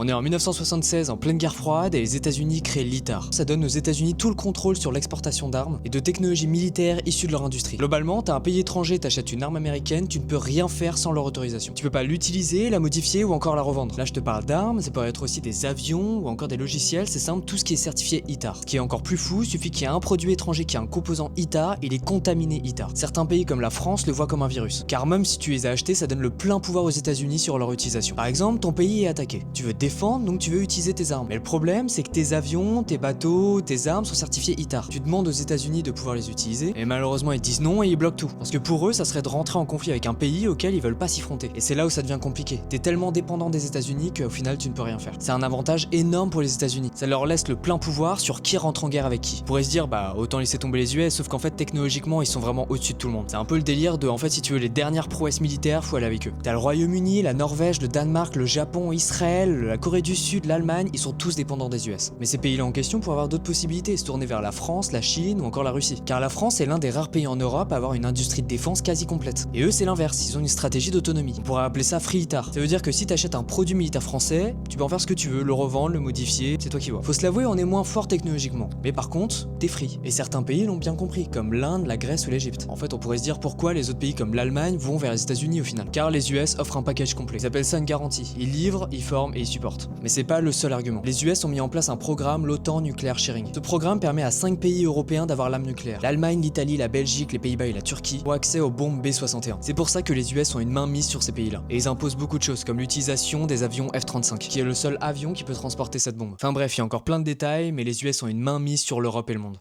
On est en 1976 en pleine guerre froide et les États-Unis créent l'ITAR. Ça donne aux États-Unis tout le contrôle sur l'exportation d'armes et de technologies militaires issues de leur industrie. Globalement, t'as un pays étranger, t'achètes une arme américaine, tu ne peux rien faire sans leur autorisation. Tu peux pas l'utiliser, la modifier ou encore la revendre. Là, je te parle d'armes, ça peut être aussi des avions ou encore des logiciels, c'est simple, tout ce qui est certifié ITAR. Ce qui est encore plus fou, il suffit qu'il y ait un produit étranger qui a un composant ITAR, il est contaminé ITAR. Certains pays comme la France le voient comme un virus. Car même si tu les as achetés, ça donne le plein pouvoir aux États-Unis sur leur utilisation. Par exemple, ton pays est attaqué. Tu veux défendre, donc tu veux utiliser tes armes. Mais le problème, c'est que tes avions, tes bateaux, tes armes sont certifiés ITAR. Tu demandes aux États-Unis de pouvoir les utiliser, et malheureusement ils disent non et ils bloquent tout. Parce que pour eux, ça serait de rentrer en conflit avec un pays auquel ils veulent pas s'y fronter. Et c'est là où ça devient compliqué. T'es tellement dépendant des États-Unis qu'au final tu ne peux rien faire. C'est un avantage énorme pour les États-Unis. Ça leur laisse le plein pouvoir sur qui rentre en guerre avec qui. On pourrait se dire bah autant laisser tomber les US, sauf qu'en fait technologiquement ils sont vraiment au-dessus de tout le monde. C'est un peu le délire de en fait si tu veux les dernières prouesses militaires, faut aller avec eux. T'as le Royaume-Uni, la Norvège, le Danemark, le Japon, Israël, la Corée du Sud, l'Allemagne, ils sont tous dépendants des US. Mais ces pays-là en question pourraient avoir d'autres possibilités, se tourner vers la France, la Chine ou encore la Russie. Car la France est l'un des rares pays en Europe à avoir une industrie de défense quasi complète. Et eux c'est l'inverse, ils ont une stratégie d'autonomie. On pourrait appeler ça free ITAR. Ça veut dire que si t'achètes un produit militaire français, tu peux en faire ce que tu veux, le revendre, le modifier, c'est toi qui vois. Faut se l'avouer, on est moins fort technologiquement. Mais par contre, t'es free. Et certains pays l'ont bien compris, comme l'Inde, la Grèce ou l'Égypte. En fait, on pourrait se dire pourquoi les autres pays comme l'Allemagne vont vers les États-Unis au final. Car les US offrent un package complet. Ils appellent ça une garantie. Ils livrent, ils forment et ils supportent. Mais c'est pas le seul argument. Les US ont mis en place un programme, l'OTAN Nuclear Sharing. Ce programme permet à 5 pays européens d'avoir l'arme nucléaire. L'Allemagne, l'Italie, la Belgique, les Pays-Bas et la Turquie ont accès aux bombes B-61. C'est pour ça que les US ont une main mise sur ces pays-là. Et ils imposent beaucoup de choses, comme l'utilisation des avions F-35, qui est le seul avion qui peut transporter cette bombe. Enfin bref, il y a encore plein de détails, mais les US ont une main mise sur l'Europe et le monde.